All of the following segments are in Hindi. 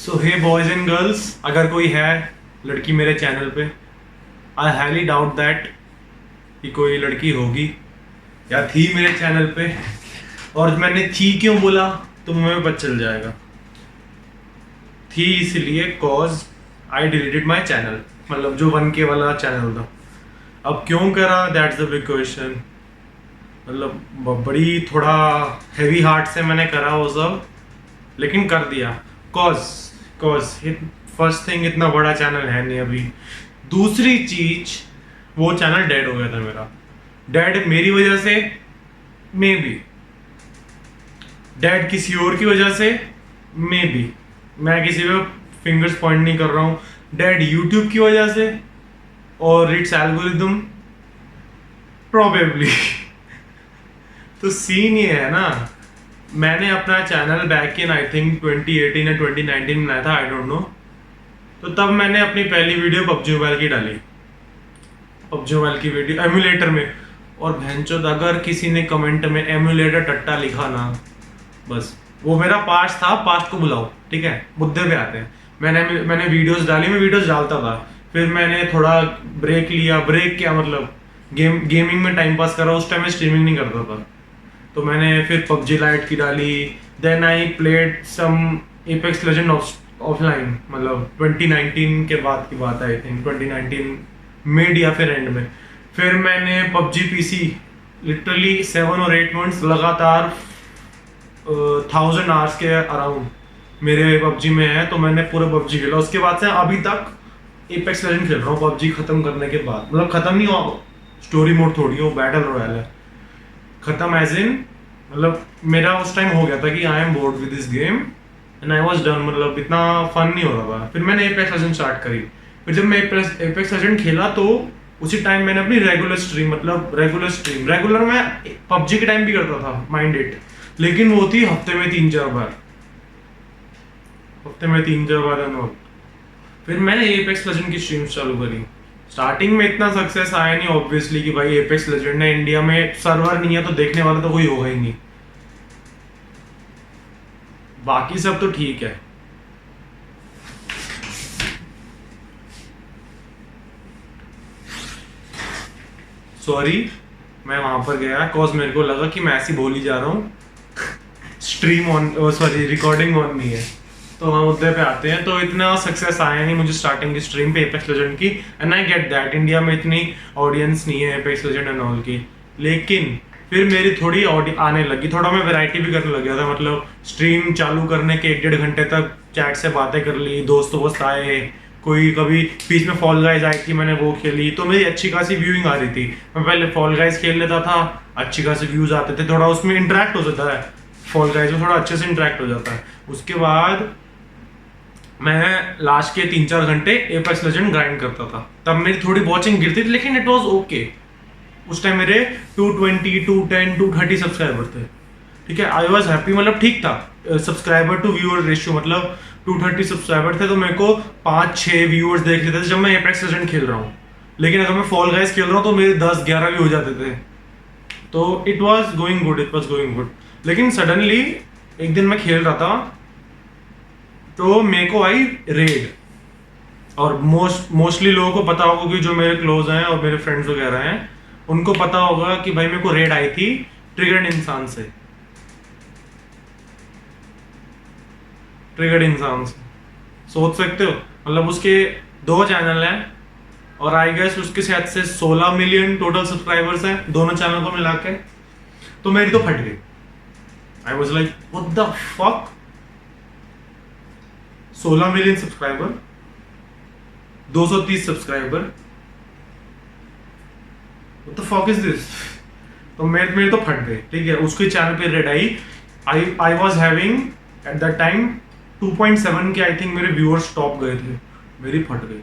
So hey boys and girls, अगर कोई है लड़की मेरे चैनल पे, आई हाईली डाउट दैट कि कोई लड़की होगी या थी मेरे चैनल पे। और मैंने थी क्यों बोला तो तुम्हें पता चल जाएगा। थी इसलिए cause I deleted my channel, मतलब जो 1K वाला चैनल था। अब क्यों करा, दैट्स द बिग क्वेश्चन। मतलब बड़ी थोड़ा हैवी हार्ट से मैंने करा वो सब, लेकिन कर दिया। कॉज कॉज फर्स्ट थिंग, इतना बड़ा चैनल है नहीं अभी। दूसरी चीज, वो चैनल डेड हो गया था मेरा। डेड मेरी वजह से, मे बी डेड किसी और की वजह से, मे बी मैं किसी पे फिंगर्स पॉइंट नहीं कर रहा हूँ। डेड यूट्यूब की वजह से और इट्स एल्गोरिदम प्रोबेबली। तो सीन ये है ना, मैंने अपना channel back in I think 2018 या 2019 बनाया था, आई डोंट नो। तो तब मैंने अपनी पहली वीडियो पबजी मोबाइल की डाली, पबजी मोबाइल की वीडियो एमुलेटर में। और भैंचोद अगर किसी ने कमेंट में एमुलेटर टट्टा लिखा ना, बस वो मेरा पास्ट था। पास्ट को बुलाओ, ठीक है, मुद्दे पे आते हैं। मैंने वीडियोस डाली, मैं वीडियोस डालता था, फिर मैंने थोड़ा ब्रेक लिया। ब्रेक क्या मतलब, गेमिंग में टाइम पास करा। उस टाइम में स्ट्रीमिंग नहीं करता था, तो मैंने फिर पबजी लाइट की डाली। Then I played some Apex Legend offline, मतलब 2019 के बाद की बात है, आई थिंक 2019 मिड या फिर एंड में। फिर मैंने पबजी पीसी लिटरली 7 और 8 मंथ्स लगातार 1000 आवर्स के अराउंड मेरे पबजी में है, तो मैंने पूरा पबजी खेला। उसके बाद से अभी तक एपेक्स लेजेंड खेल रहा हूँ पबजी खत्म करने के बाद। मतलब खत्म नहीं हुआ, स्टोरी मोड थोड़ी हो, बैटल रॉयल है। खत्म एज इन मतलब मेरा उस टाइम हो गया था कि I am board with this game and I was done. मतलब इतना फन नहीं हो रहा था। फिर मैंने एपेक्स लेजेंड स्टार्ट करी। फिर जब मैं एपेक्स लेजेंड खेला तो उसी टाइम मैंने अपनी रेगुलर मैं पबजी के टाइम भी करता था, माइंड इट। लेकिन वो थी हफ्ते में 3-4 बार, अनवॉक। फिर मैंने एपेक्स लेजेंड की स्ट्रीम्स चालू करी। स्टार्टिंग में इतना सक्सेस आया नहीं ऑब्वियसली कि भाई एपेक्स लेजेंड है, इंडिया में सर्वर नहीं है तो देखने वाला तो कोई होगा ही नहीं। बाकी सब तो ठीक है। सॉरी मैं वहां पर गया कॉज मेरे को लगा कि मैं ऐसे बोल ही जा रहा हूँ। Stream on, sorry recording on नहीं है। तो हम मुद्दे पे आते हैं। तो इतना सक्सेस आया नहीं मुझे स्टार्टिंग की स्ट्रीम पे एपेक्स लेजेंड की, and I get that. India में इतनी ऑडियंस नहीं है एपेक्स लेजेंड एंड ऑल की। लेकिन फिर मेरी थोड़ी आने लगी, थोड़ा मैं वैरायटी भी करने लग गया था। मतलब स्ट्रीम चालू करने के 1-1.5 घंटे तक चैट से बातें कर ली, दोस्त आए, कोई कभी बीच में फॉल गाइज आई थी, मैंने वो खेली, तो मेरी अच्छी खासी व्यूइंग आ रही थी। मैं पहले फॉल गाइज खेल लेता था, अच्छी खासी व्यूज आते थे, थोड़ा उसमें इंटरेक्ट हो जाता है, फॉल गाइज में थोड़ा अच्छे से इंटरेक्ट हो जाता है। उसके बाद मैं लास्ट के 3-4 घंटे एपेक्स लेजेंड ग्राइंड करता था। तब मेरी थोड़ी वॉचिंग गिरती थी, लेकिन इट वाज ओके। उस टाइम मेरे 220, 210, 230 सब्सक्राइबर थे, ठीक है। आई वाज हैप्पी, मतलब ठीक था। सब्सक्राइबर टू व्यूअर रेशियो, मतलब 230 सब्सक्राइबर थे तो मेरे को 5-6 व्यूअर्स देख लेते थे जब मैं एपेक्स लेजेंड खेल रहा हूँ। लेकिन अगर मैं फॉल गाइज खेल रहा हूँ तो मेरे 10-11 भी हो जाते थे। तो इट वाज गोइंग गुड। लेकिन सडनली एक दिन मैं खेल रहा था तो मेरे को आई रेड। और मोस्टली लोगों को पता होगा कि जो मेरे क्लोज हैं और मेरे फ्रेंड्स वगैरह हैं, उनको पता होगा कि भाई मेरे को रेड आई थी ट्रिगर्ड इंसान से। सोच सकते हो, मतलब उसके 2 चैनल हैं और आई गेस उसके शायद से 16 मिलियन टोटल सब्सक्राइबर्स हैं दोनों चैनल को मिला के। तो मेरी तो फट गई। I was like what the fuck, 16 million subscriber, 230 subscriber, what the fuck is this. तो मेरे तो फट गए, ठीक है। उसके चैनल पे red I was having at that time 2.7 के आई थिंक मेरे व्यूअर्स टॉप गए थे, मेरी फट गई।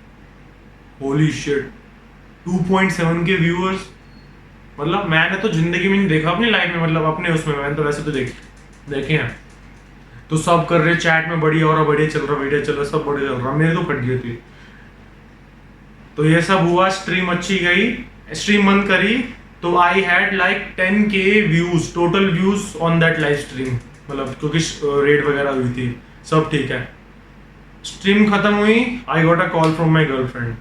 होली शिट, 2.7 के व्यूअर्स, मतलब मैंने तो जिंदगी में नहीं देखा अपनी लाइफ में, मतलब अपने उसमें मैंने तो वैसे तो देखे हैं। तो सब कर रहे चैट में बढ़िया हो रहा, बढ़िया चल रहा, सब बढ़िया चल रहा, मेरे तो फट गई थी। तो ये सब हुआ, स्ट्रीम अच्छी गई, स्ट्रीम बंद करी तो I had like 10K views, total views on that live stream, मतलब क्योंकि रेड वगैरह हुई थी, सब ठीक है। स्ट्रीम खत्म हुई, I got a call from my girlfriend,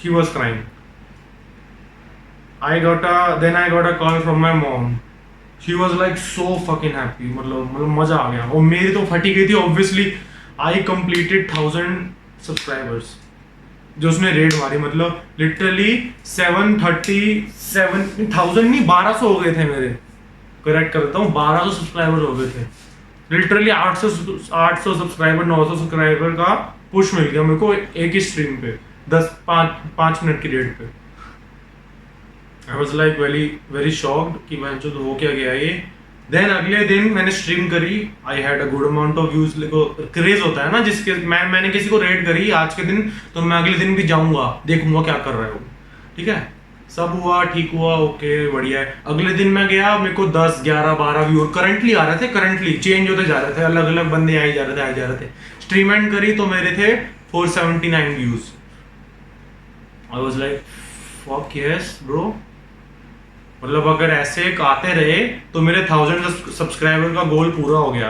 she was crying. I got a call from my mom. She was like so fucking happy. मतलब मजा आ गया। और मेरी तो फटी गई थी ऑब्वियसली। I completed 1000 subscribers जो उसने रेड मारी, मतलब लिटरली 737 नहीं 1200 हो गए थे मेरे, करेक्ट करता हूँ 1200 सब्सक्राइबर हो गए थे। लिटरली 800 सब्सक्राइबर 900 सब्सक्राइबर का पुश मिल गया मेरे को एक ही स्ट्रीम पे 5 मिनट की रेट पे। I was like very shocked कि मैं जो हो क्या गया ये। देन अगले दिन मैंने स्ट्रीम करी, I had a good amount of views. Craze होता है ना जिसके मैंने किसी को रेड करी आज के दिन, तो मैं अगले दिन भी जाऊंगा देखूंगा क्या कर रहे हो, ठीक है। सब हुआ, ठीक हुआ, ओके बढ़िया है। अगले दिन मैं गया, मेरे को 10 11 12 व्यूअर करंटली आ रहे थे, करंटली चेंज होते जा रहे थे, अलग अलग बंदे आई जा रहे थे। स्ट्रीम एंड करी तो मेरे थे 479 views. I was like fuck yes bro, मतलब अगर ऐसे आते रहे तो मेरे 1000 सब्सक्राइबर का गोल पूरा हो गया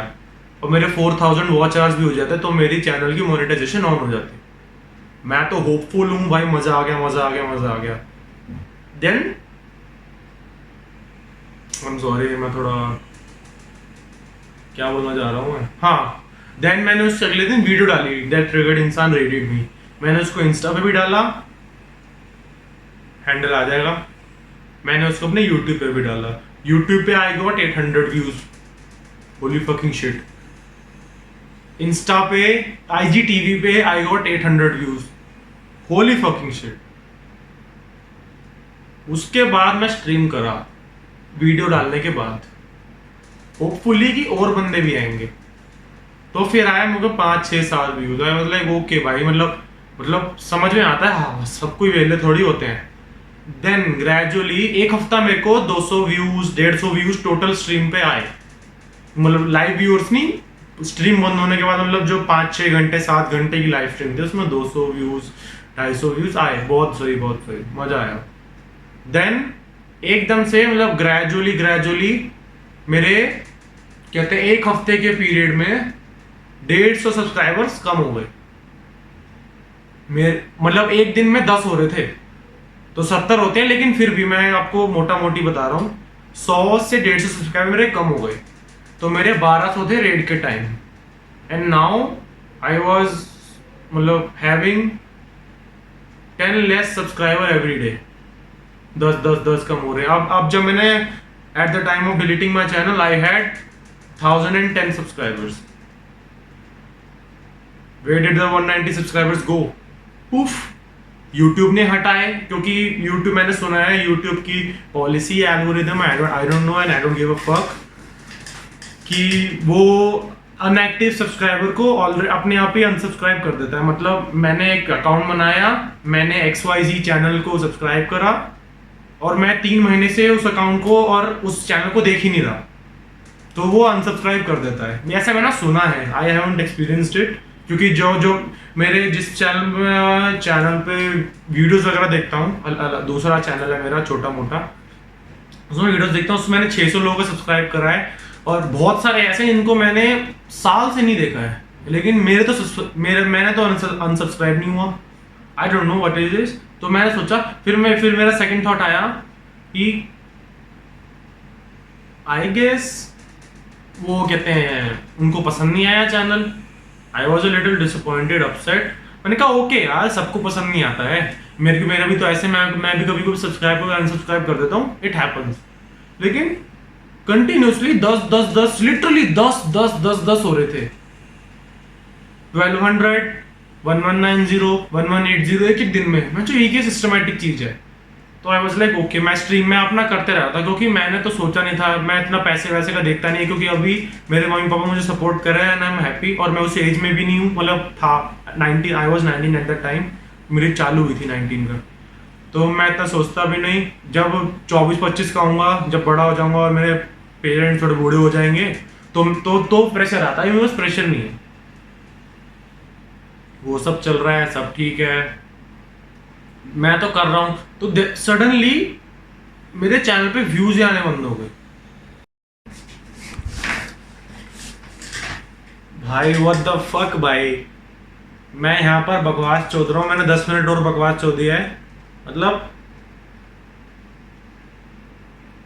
और मेरे 4000 वॉच आवर्स भी हो जाते तो मेरी चैनल की मोनेटाइजेशन ऑन हो जाती। मैं तो होपफुल हूं भाई, मजा आ गया। देन आई एम सॉरी, मैं थोड़ा क्या बोलना चाह रहा हूँ मैं, हाँ। देन मैंने उस अगले दिन वीडियो डाली, दैट ट्रिगर्ड इंसान रेटेड मी। मैंने उसको इंस्टा पे भी डाला, हैंडल आ जाएगा। मैंने उसको अपने YouTube पे भी डाला, YouTube पे I got 800 views, Holi fucking shit. Insta पे IGTV पे I got 800 views, Holi fucking shit. उसके बाद मैं स्ट्रीम करा वीडियो डालने के बाद, होपफुली कि और बंदे भी आएंगे, तो फिर आया मुझे 5 6 7 views. I was like okay भाई, मतलब समझ में आता है, हाँ सब कोई वेले थोड़ी होते हैं। देन ग्रेजुअली एक हफ्ता मेरे को 200 व्यूज 150 व्यूज टोटल स्ट्रीम पे आए, मतलब लाइव व्यूअर्स नहीं, स्ट्रीम बंद होने के बाद मतलब जो 5 6 घंटे 7 घंटे की लाइव स्ट्रीम थी उसमें 200 व्यूज 250 व्यूज आए। बहुत सही मजा आया। देन एकदम से मतलब ग्रेजुअली मेरे कहते हैं एक हफ्ते के पीरियड में 150 सब्सक्राइबर्स कम हो गए मेरे, मतलब एक दिन में 10 हो रहे थे तो 70 होते हैं, लेकिन फिर भी मैं आपको मोटा मोटी बता रहा हूँ 100 से 150 सब्सक्राइबर मेरे कम हो गए। तो मेरे 1200 थे रेड के time, and now I was मतलब having 10 less subscriber every day, 10 कम हो रहे हैं। अब जब मैंने at the time of deleting my channel I had 1010 subscribers. Where did the 190 subscribers go? उफ, YouTube ने हटाए, क्योंकि YouTube मैंने सुना है YouTube की policy algorithm, I don't know and I don't give a fuck, कि वो अनएक्टिव सब्सक्राइबर को ऑलरेडी अपने आप ही अनसब्सक्राइब कर देता है। मतलब मैंने एक अकाउंट बनाया, मैंने XYZ चैनल को सब्सक्राइब करा और मैं 3 महीने से उस अकाउंट को और उस चैनल को देख ही नहीं रहा, तो वो अनसब्सक्राइब कर देता है। ऐसा मैंने सुना है, आई हैवंट एक्सपीरियंस्ड इट, क्योंकि जो मेरे जिस चैनल पे वीडियोस वगैरह देखता हूँ, दूसरा चैनल है मेरा छोटा मोटा, उसमें वीडियोस देखता हूँ, उसमें मैंने 600 लोगों को सब्सक्राइब करा है और बहुत सारे ऐसे जिनको मैंने साल से नहीं देखा है, लेकिन मैंने तो अनसब्सक्राइब नहीं हुआ। I don't know what is this. तो मैंने सोचा, फिर मेरा सेकंड थॉट आया कि आई गेस वो कहते हैं उनको पसंद नहीं आया channel. I was a little disappointed, upset. मैंने कहा ओके यार, सबको पसंद नहीं आता है, मेरा भी तो ऐसे मैं भी कभी सब्सक्राइब अनसब्सक्राइब कर देता हूँ, इट हैपन्स। लेकिन कंटिन्यूसली 10 लिटरली 10 हो रहे थे, 1200 1190 1180 एक दिन में। मैं ये सिस्टमैटिक चीज है। तो आई वाज लाइक ओके, मैं स्ट्रीम में अपना करते रहा था, क्योंकि मैंने तो सोचा नहीं था, मैं इतना पैसे वैसे का देखता नहीं है, क्योंकि अभी मेरे मम्मी पापा मुझे सपोर्ट कर रहे हैं एंड आई एम हैप्पी। और मैं उस एज में भी नहीं हूँ, मतलब था 19, I was 19 at that time, मेरी चालू हुई थी 19 का। तो मैं इतना सोचता भी नहीं, जब 24-25 का आऊँगा, जब बड़ा हो जाऊँगा और मेरे पेरेंट्स थोड़े बूढ़े हो जाएंगे तो प्रेशर आता है। बस प्रेशर नहीं है, वो सब चल रहा है, सब ठीक है, मैं तो कर रहा हूं। तो सडनली मेरे चैनल पे व्यूज आने बंद हो गए। भाई व्हाट द फक भाई, मैं यहाँ पर बकवास चोद रहा हूँ, मैंने 10 मिनट और बकवास चोद दिया है। मतलब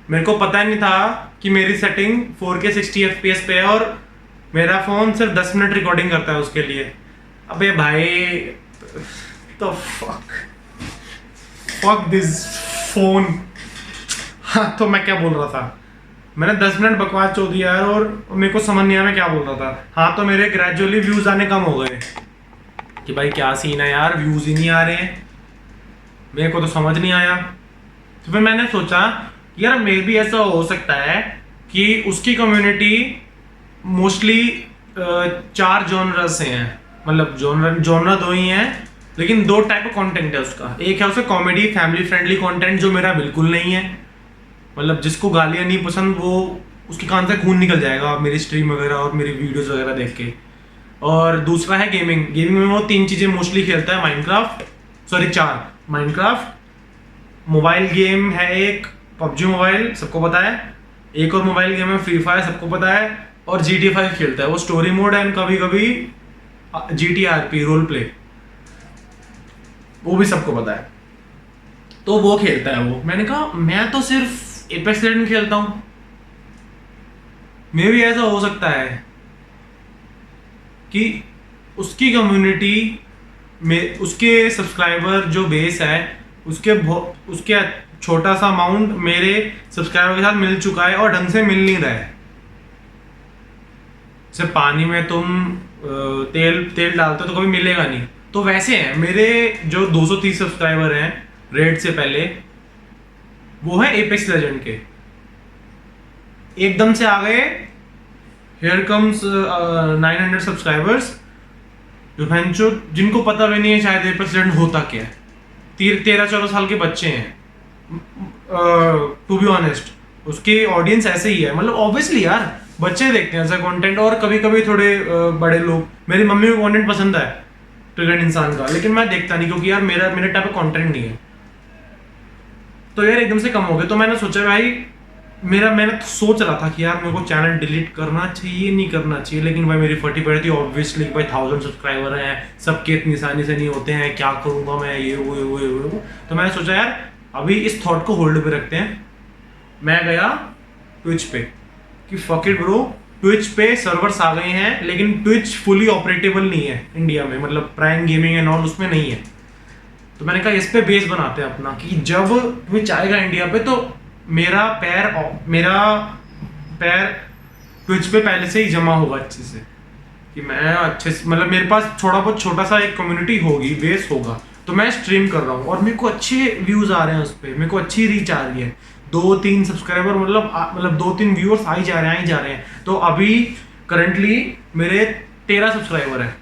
मेरे को पता नहीं था कि मेरी सेटिंग 4K 60 FPS पे है और मेरा फोन सिर्फ 10 मिनट रिकॉर्डिंग करता है उसके लिए। अबे भाई, तो फक दिस फोन। हाँ, तो मैं क्या बोल रहा था, मैंने 10 मिनट बकवास चो दिया यार, और मेरे को समझ नहीं आया मैं क्या बोल रहा था। हाँ, तो मेरे ग्रेजुअली व्यूज आने कम हो गए कि भाई क्या सीन है यार, व्यूज ही नहीं आ रहे हैं, मेरे को तो समझ नहीं आया। तो फिर मैंने सोचा यार मे भी ऐसा हो सकता है कि उसकी कम्युनिटी मोस्टली 4 जॉनर से हैं, मतलब जॉनर 2 ही हैं, लेकिन 2 टाइप का कंटेंट है उसका। एक है उसका कॉमेडी फैमिली फ्रेंडली कंटेंट जो मेरा बिल्कुल नहीं है, मतलब जिसको गालियां नहीं पसंद वो उसके कान से खून निकल जाएगा मेरी स्ट्रीम वगैरह और मेरी वीडियोस वगैरह देख के। और दूसरा है गेमिंग में वो 3 चीजें मोस्टली खेलता है, Minecraft, sorry 4, Minecraft, mobile game है एक पबजी मोबाइल सबको पता है, एक और मोबाइल गेम है फ्री फायर सबको पता है, और GTA 5 खेलता है वो स्टोरी मोड एंड कभी कभी GTRP रोल प्ले, वो भी सबको पता है, तो वो खेलता है वो। मैंने कहा मैं तो सिर्फ एपेक्स लेजेंड खेलता हूं, मे भी ऐसा हो सकता है कि उसकी कम्युनिटी में उसके सब्सक्राइबर जो बेस है उसके छोटा सा अमाउंट मेरे सब्सक्राइबर के साथ मिल चुका है और ढंग से मिल नहीं रहा है। जैसे पानी में तुम तेल डालते हो तो कभी मिलेगा नहीं, तो वैसे हैं मेरे जो 230 सब्सक्राइबर हैं रेड से पहले, वो है एपेक्स लेजेंड के। एकदम से आ गए, हियर कम्स 900 सब्सक्राइबर्स, जो जिनको पता भी नहीं है शायद एपेक्स लेजेंड होता क्या है। 13-14 साल के बच्चे हैं, टू बी ऑनेस्ट उसकी ऑडियंस ऐसे ही है, मतलब ऑब्वियसली यार बच्चे देखते हैं ऐसा कंटेंट, और कभी कभी थोड़े बड़े लोग। मेरी मम्मी को कंटेंट पसंद है ट्रिगर्ड इंसान का, लेकिन मैं देखता नहीं क्योंकि यार मेरे टाइप का कंटेंट नहीं है। तो यार एकदम से कम हो गए, तो मैंने सोचा भाई मैंने तो सोच रहा था कि यार मेरे को चैनल डिलीट करना चाहिए नहीं करना चाहिए, लेकिन भाई मेरी फटी पड़ी थी ऑब्वियसली, भाई 1000 सब्सक्राइबर हैं, सबके इतनी आसानी से नहीं होते हैं, क्या करूंगा मैं, ये वो। तो मैंने सोचा यार अभी इस थॉट को होल्ड पे रखते हैं। मैं गया ट्विच पे कि फक इट ब्रो, ट्विच पे सर्वर्स आ गए हैं, लेकिन ट्विच फुली ऑपरेटेबल नहीं है इंडिया में, मतलब प्राइम गेमिंग एंड ऑल उसमें नहीं है। तो मैंने कहा इस पे बेस बनाते हैं अपना कि जब ट्विच आएगा इंडिया पे तो मेरा पैर ट्विच पे पहले से ही जमा होगा अच्छे से, कि मैं अच्छे से, मतलब मेरे पास थोड़ा बहुत छोटा सा एक कम्युनिटी होगी, बेस होगा, तो मैं स्ट्रीम कर रहा हूँ और मेरे को अच्छे व्यूज आ रहे हैं उस पर, मेरे को अच्छी रीच आ रही है, 2-3 सब्सक्राइबर मतलब 2-3 व्यूअर्स आ ही जा रहे हैं। तो अभी करंटली मेरे 13 सब्सक्राइबर है,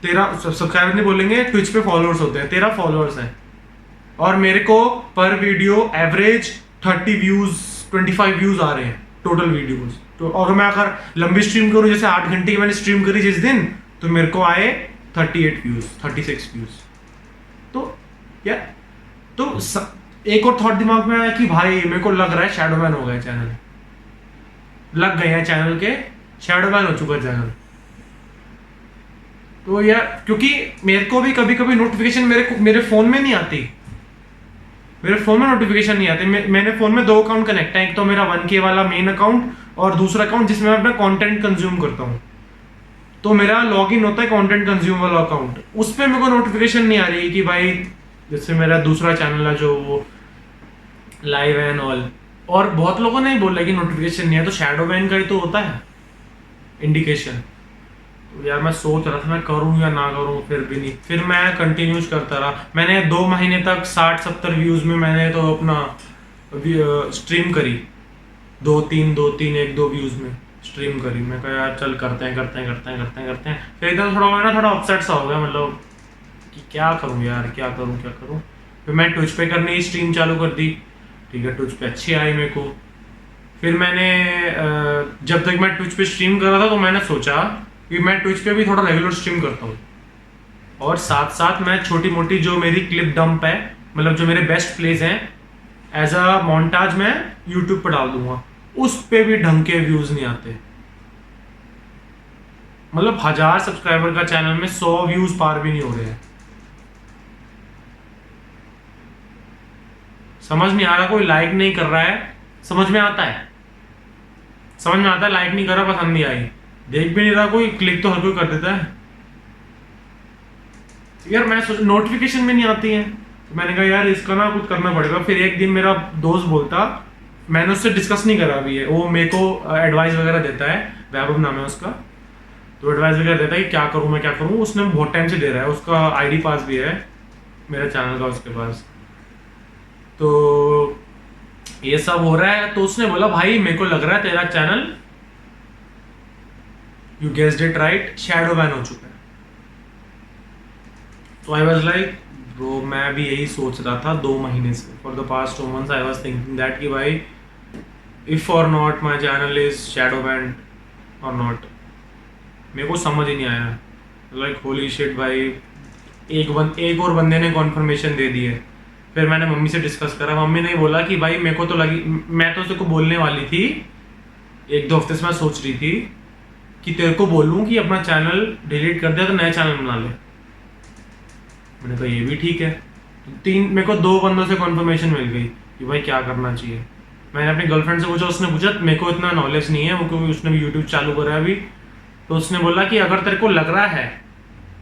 13 सब्सक्राइबर नहीं बोलेंगे, ट्विच पे फॉलोअर्स होते हैं, 13 फॉलोअर्स हैं, और मेरे को पर वीडियो एवरेज 30 व्यूज 25 व्यूज आ रहे हैं टोटल वीडियोस। तो और मैं अगर लंबी स्ट्रीम करूं, जैसे 8 घंटे की मैंने स्ट्रीम करी जिस दिन, तो मेरे को आए 38 व्यूज 36 व्यूज। तो यार तो एक और थॉट दिमाग में आया कि भाई मेरे को लग रहा है शैडोमैन हो गया चैनल, लग गए हैं चैनल के, शैडोमैन हो चुका चैनल। तो यार क्योंकि मेरे को भी कभी कभी नोटिफिकेशन मेरे फोन में नहीं आती, मेरे फोन में नोटिफिकेशन नहीं आते। मैंने फोन में 2 अकाउंट कनेक्ट है, एक तो मेरा 1K वाला मेन अकाउंट और दूसरा अकाउंट जिसमें मैं अपना कंटेंट कंज्यूम करता हूँ। तो मेरा लॉगिन होता है कंटेंट कंज्यूम वाला अकाउंट, उस पर मेरे को नोटिफिकेशन नहीं आ रही कि भाई जैसे मेरा दूसरा चैनल है जो वो लाइव एंड ऑल, और बहुत लोगों ने बोला कि नोटिफिकेशन नहीं है, तो शैडोमैन का ही तो होता है इंडिकेशन। तो यार मैं सोच रहा था मैं करूं या ना करूं, फिर भी नहीं, फिर मैं कंटिन्यूज करता रहा। मैंने 2 महीने तक 60-70 व्यूज में मैंने तो अपना स्ट्रीम करी, 2-3 1-2 व्यूज में स्ट्रीम करी। मैं कहा यार चल करते हैं। फिर एकदम थोड़ा अपसेट सा हो गया, मतलब कि क्या करूं यार, क्या करूं। फिर मैं ट्विच पे करने की स्ट्रीम चालू कर दी, ठीक है, ट्विच पे अच्छी आई मेरे को। फिर मैंने जब तक मैं ट्विच पे स्ट्रीम कर रहा था तो मैंने सोचा कि मैं ट्विच पे भी थोड़ा रेगुलर स्ट्रीम करता हूँ, और साथ साथ मैं छोटी मोटी जो मेरी क्लिप डंप है, मतलब जो मेरे बेस्ट प्लेस हैं, एज अ मोन्टाज मैं यूट्यूब पर डाल दूंगा, उस पे भी ढंग के व्यूज नहीं आते। मतलब 1000 सब्सक्राइबर का चैनल में 100 व्यूज पार भी नहीं हो रहे हैं। समझ नहीं आ रहा, कोई लाइक नहीं कर रहा है, समझ में आता है, समझ में आता है, लाइक नहीं कर रहा, पसंद नहीं आई, देख भी नहीं रहा कोई, क्लिक तो हर कोई कर देता है यार। मैं सोच नोटिफिकेशन में नहीं आती है, तो मैंने कहा यार इसका ना कुछ करना पड़ेगा। फिर एक दिन मेरा दोस्त बोलता, मैंने उससे डिस्कस नहीं करा अभी है, वो मेरे को एडवाइस वगैरह देता है, वैभव नाम है उसका, तो एडवाइस वगैरह देता है कि क्या करूँ मैं क्या करूँ, उसने बहुत टाइम से दे रहा है, उसका आईडी पास भी है मेरे चैनल का उसके पास। तो ये सब हो रहा है, तो उसने बोला भाई मेरे को लग रहा है तेरा channel, you guessed it right, shadow ban हो चुका है। तो आई वाज लाइक ब्रो, मैं भी यही सोच रहा था 2 महीने से, for the past 2 months I was thinking that कि भाई इफ और not my channel is shadow band और नॉट, मेरे को समझ ही नहीं आया। लाइक होली शिट भाई, एक और बंदे ने कॉन्फर्मेशन दे दी है। फिर मैंने मम्मी से डिस्कस करा, मम्मी ने बोला कि भाई मेरे को तो लगी, मैं तो उसको बोलने वाली थी 1-2 हफ्ते से, मैं सोच रही थी कि तेरे को बोलूँ कि अपना चैनल डिलीट कर दे तो नया चैनल बना ले। मैंने कहा ये भी ठीक है। मेरे को 2 बंदों से कॉन्फर्मेशन मिल गई कि भाई क्या करना चाहिए। मैंने अपनी गर्लफ्रेंड से पूछा, उसने पूछा, मेरे को इतना नॉलेज नहीं है वो, क्योंकि उसने भी यूट्यूब चालू करा है अभी, तो उसने बोला कि अगर तेरे को लग रहा है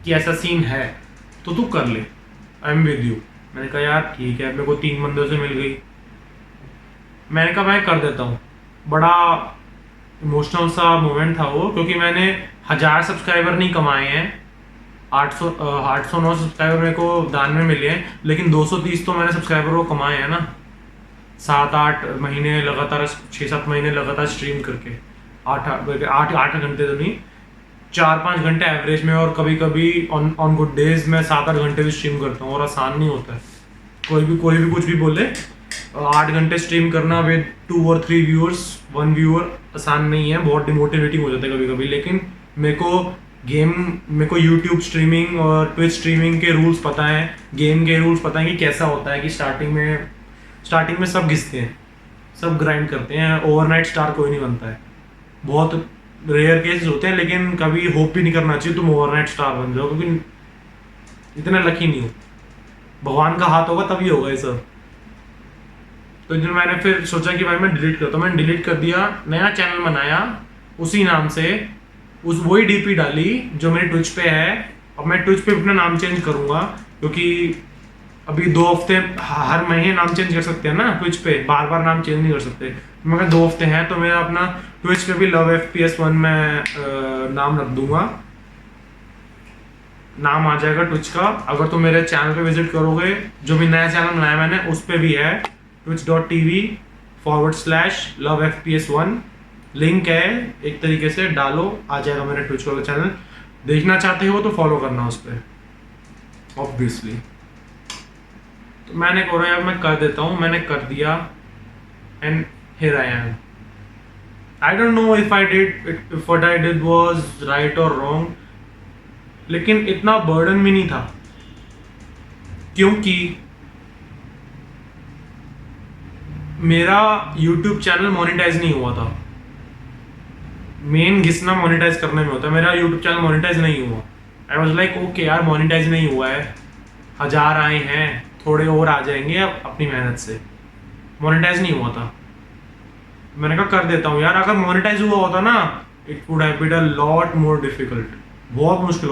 कि ऐसा सीन है तो तू कर ले, आई एम विद यू। मैंने कहा यार ठीक है, मेरे को 3 बंदों से मिल गई, मैंने कहा मैं कर देता हूँ। बड़ा इमोशनल सा मोमेंट था वो, क्योंकि मैंने 1000 सब्सक्राइबर नहीं कमाए हैं, 809 सब्सक्राइबर मेरे को दान में मिले हैं, लेकिन 230 तो मैंने सब्सक्राइबर को कमाए हैं ना, 7-8 महीने लगातार, 6-7 महीने लगातार स्ट्रीम करके, 8 घंटे तो नहीं, 4-5 घंटे एवरेज में, और कभी कभी ऑन गुड डेज में 7-8 घंटे भी स्ट्रीम करता हूँ, और आसान नहीं होता है। कोई भी कुछ भी बोले, 8 घंटे स्ट्रीम करना विद 2 और 3 व्यूअर्स, 1 व्यूअर आसान नहीं है, बहुत डिमोटिवेटिंग हो जाता है कभी कभी। लेकिन मेरे को यूट्यूब स्ट्रीमिंग और ट्विच स्ट्रीमिंग के रूल्स पता है, गेम के रूल्स पता है कि कैसा होता है, कि स्टार्टिंग में सब घिसते हैं, सब ग्राइंड करते हैं, ओवरनाइट स्टार कोई नहीं बनता है, बहुत रेयर केसेस होते हैं, लेकिन कभी होप भी नहीं करना चाहिए तुम ओवरनाइट स्टार बन जाओ, क्योंकि इतना लकी नहीं हो, भगवान का हाथ होगा तभी होगा ये सब। तो जो मैंने फिर सोचा कि भाई मैं डिलीट करता हूँ, मैंने डिलीट कर दिया, नया चैनल बनाया उसी नाम से, वही डीपी डाली जो मेरे ट्विच पे है। अब मैं ट्विच पे अपना नाम चेंज करूंगा, क्योंकि अभी 2 हफ्ते, हर महीने नाम चेंज कर सकते हैं ना ट्विच पे, बार बार नाम चेंज नहीं कर सकते। मगर 2 हफ्ते हैं, तो मेरा अपना ट्विच पे भी लव FPS 1 में नाम रख दूंगा, नाम आ जाएगा ट्विच का। अगर तुम मेरे चैनल पे विजिट करोगे, जो भी नया चैनल बनाया मैंने उस पर भी है, twitch.tv/lovefps1 लिंक है, एक तरीके से डालो आ जाएगा मेरा ट्विच वाला चैनल। देखना चाहते हो तो फॉलो करना उस पर, ऑब्वियसली। तो मैंने कहा यार मैं कर देता हूँ, मैंने कर दिया, and here I am. I don't know if what I did was right और रॉन्ग, लेकिन इतना बर्डन भी नहीं था, क्योंकि मेरा YouTube चैनल मोनेटाइज नहीं हुआ था। मेन घिसना मोनेटाइज करने में होता है, मेरा YouTube चैनल मोनेटाइज नहीं हुआ। आई वाज लाइक ओके यार, मोनेटाइज नहीं हुआ है, 1000 आए हैं, थोड़े और आ जाएंगे अब अपनी मेहनत से। मोनेटाइज नहीं हुआ था, मैंने कहा कर देता हूँ यार। अगर मोनेटाइज हुआ होता ना, it would have been a lot more difficult, बहुत मुश्किल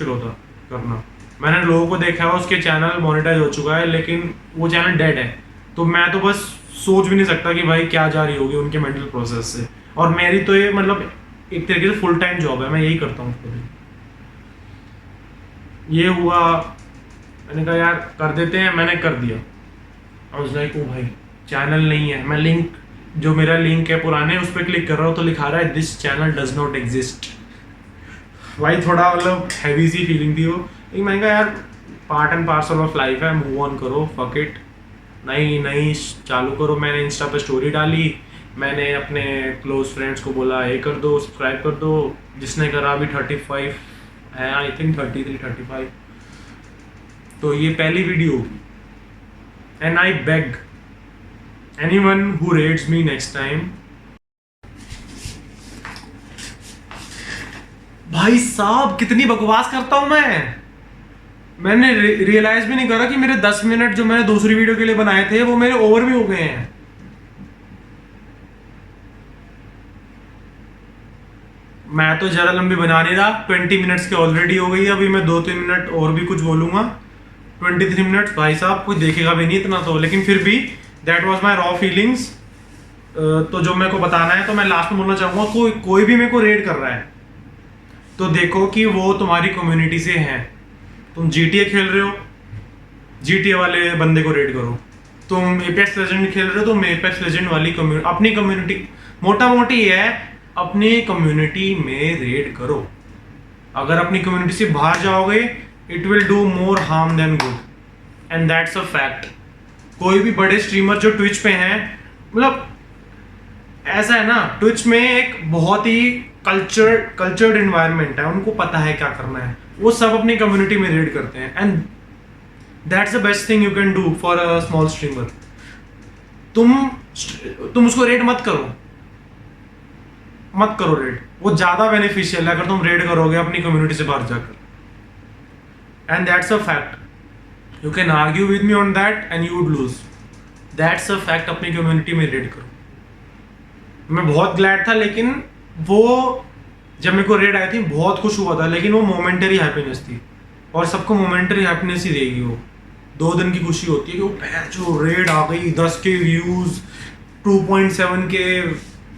होता करना। मैंने लोगों को देखा है उसके चैनल मोनेटाइज हो चुका है, लेकिन वो चैनल डेड है, तो मैं तो बस सोच भी नहीं सकता कि भाई क्या जा रही होगी उनके मेंटल प्रोसेस से। और मेरी तो ये मतलब एक तरीके से फुल टाइम जॉब है, मैं यही करता हूँ खुद। ये हुआ, मैंने कहा यार कर देते हैं, मैंने कर दिया। आई वाज लाइक ओ भाई चैनल नहीं है, मैं लिंक, जो मेरा लिंक है पुराने, उस पर क्लिक कर रहा हूँ तो लिखा रहा है this channel does not exist. भाई थोड़ा मतलब हैवी सी फीलिंग थी वो, लेकिन मैंने कहा यार part and parcel of life है, मूव ऑन करो, फक इट, नहीं चालू करो। मैंने इंस्टा पे स्टोरी डाली, मैंने अपने क्लोज फ्रेंड्स को बोला ये कर दो, सब्सक्राइब कर दो, जिसने करा अभी 35 है, आई थिंक 33-35। तो ये पहली वीडियो होगी, and I beg anyone who rates me next time, भाई साहब कितनी बकवास करता हूं मैंने रियलाइज भी नहीं करा कि मेरे 10 मिनट जो मैंने दूसरी वीडियो के लिए बनाए थे वो मेरे ओवर भी हो गए हैं। मैं तो ज़्यादा लंबी बना नहीं रहा, 20 मिनट्स के ऑलरेडी हो गई है। अभी मैं 2-3 मिनट और भी कुछ बोलूँगा। 23 मिनट्स भाई साहब कोई देखेगा भी नहीं इतना तो, लेकिन फिर भी that was my raw feelings. तो जो मेरे को बताना है, तो मैं लास्ट में बोलना चाहूँगा, कोई भी मेरे को रेड कर रहा है तो देखो कि वो तुम्हारी कम्युनिटी से है। तुम GTA खेल रहे हो, GTA वाले बंदे को रेड करो। तुम एपेक्स लेजेंड खेल रहे हो, तुम एपेक्स लेजेंड वाली अपनी कम्युनिटी, मोटा मोटी है अपनी कम्युनिटी में रेड करो। अगर अपनी कम्युनिटी से बाहर जाओगे it will do more harm then good, and that's a fact. कोई भी बड़े स्ट्रीमर जो ट्विच पे हैं, मतलब ऐसा है ना, ट्विच में एक बहुत ही कल्चर्ड एनवायरनमेंट है, उनको पता है क्या करना है, वो सब अपनी कम्युनिटी में रेड करते हैं, and that's the best thing you can do for a small streamer. तुम उसको रेड मत करो रेड, वो ज्यादा बेनिफिशियल है अगर तुम रेड करोगे अपनी कम्युनिटी से बाहर जाकर, and that's a fact. You can argue with me on that and you would lose, that's a fact. अपनी कम्युनिटी में रेड करो। मैं बहुत ग्लैड था, लेकिन वो जब मेरे को रेड आई थी बहुत खुश हुआ था, लेकिन वो मोमेंटरी हैप्पीनेस थी, और सबको मोमेंटरी हैप्पीनेस ही देगी। वो 2 दिन की खुशी होती है कि वो पैर जो रेड आ गई, 10 के व्यूज, 2.7 के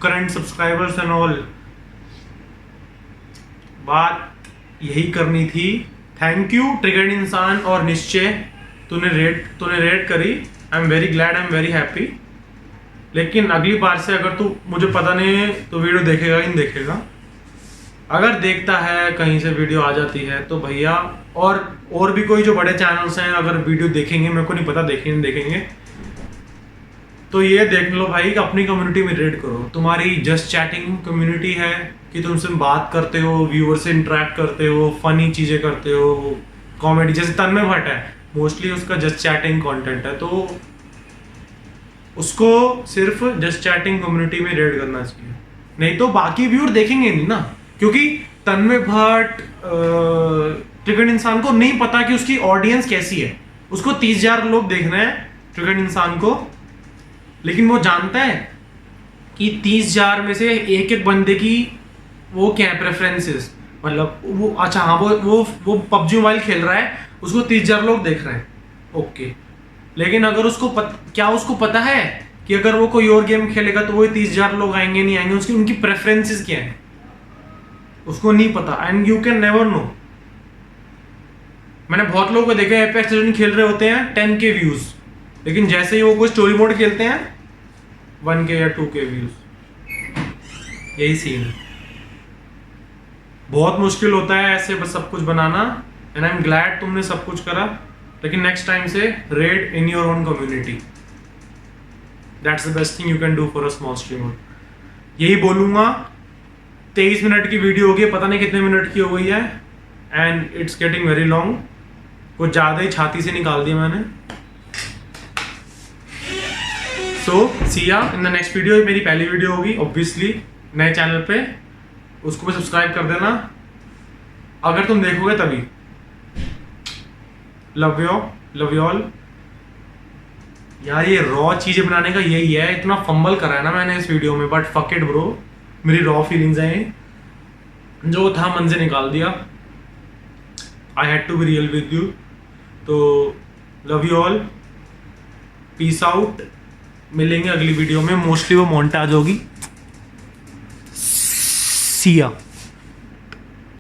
करंट सब्सक्राइबर्स एंड ऑल। बात यही करनी थी। थैंक यू ट्रिगर्ड इंसान और निश्चय, तूने रेड करी। I am very glad, I am very happy. लेकिन अगली बार से अगर तू, मुझे पता नहीं है तो वीडियो देखेगा ही नहीं देखेगा, अगर देखता है कहीं से वीडियो आ जाती है तो भैया, और भी कोई जो बड़े चैनल्स हैं अगर वीडियो देखेंगे, मेरे को नहीं पता देखेंगे देखेंगे, तो ये देख लो भाई कि अपनी कम्युनिटी में रेड करो। तुम्हारी जस्ट चैटिंग कम्युनिटी है कि तुमसे बात करते हो, व्यूअर से इंटरेक्ट करते हो, फनी चीज़ें करते हो, कॉमेडी, जैसे तन्मय भट्ट है, मोस्टली उसका जस्ट चैटिंग कंटेंट है, तो उसको सिर्फ जस्ट चैटिंग कम्युनिटी में रेड करना चाहिए। नहीं तो बाकी व्यूअर देखेंगे नहीं ना, क्योंकि तन्मय भट्ट ट्रिगर्ड इंसान को नहीं पता कि उसकी ऑडियंस कैसी है। उसको 30,000 लोग देख रहे हैं ट्रिगर्ड इंसान को, लेकिन वो जानता है कि 30,000 में से एक बंदे की वो क्या है प्रेफरेंसेस, मतलब वो, अच्छा हाँ, वो PUBG मोबाइल खेल रहा है, उसको 30,000 लोग देख रहे हैं, ओके। लेकिन अगर क्या उसको पता है कि अगर वो कोई और गेम खेलेगा तो वो 30,000 लोग आएंगे नहीं आएंगे, उनकी प्रेफरेंसेस क्या है, उसको नहीं पता, and you can never know. मैंने बहुत लोगों को देखा है एपेक्स लेजेंड खेल रहे होते हैं 10K व्यूज, लेकिन जैसे ही वो कोई स्टोरी मोड खेलते हैं 1K या 2K व्यूज। यही सीन है। बहुत मुश्किल होता है ऐसे बस सब कुछ बनाना, एंड आई एम ग्लैड तुमने सब कुछ करा, लेकिन नेक्स्ट टाइम से red in your own community, that's the best thing you can do for a small streamer. यही बोलूंगा। 23 मिनट की वीडियो होगी, पता नहीं कितने मिनट की हो गई है, and it's getting very long. कुछ ज़्यादा ही छाती से निकाल दिया मैंने। सो सी या इन द नेक्स्ट वीडियो। मेरी पहली वीडियो होगी ऑब्वियसली नए चैनल पे, उसको भी सब्सक्राइब कर देना अगर तुम देखोगे तभी। Love you all. यार ये रॉ चीजें बनाने का यही है, इतना फंबल करा है ना मैंने इस वीडियो में, बट फक इट ब्रो, मेरी रॉ फीलिंग्स हैं, जो था मन से निकाल दिया। I had to be real with you. तो love you all, peace out. मिलेंगे अगली वीडियो में, मोस्टली वो मोन्टाज होगी। सी या।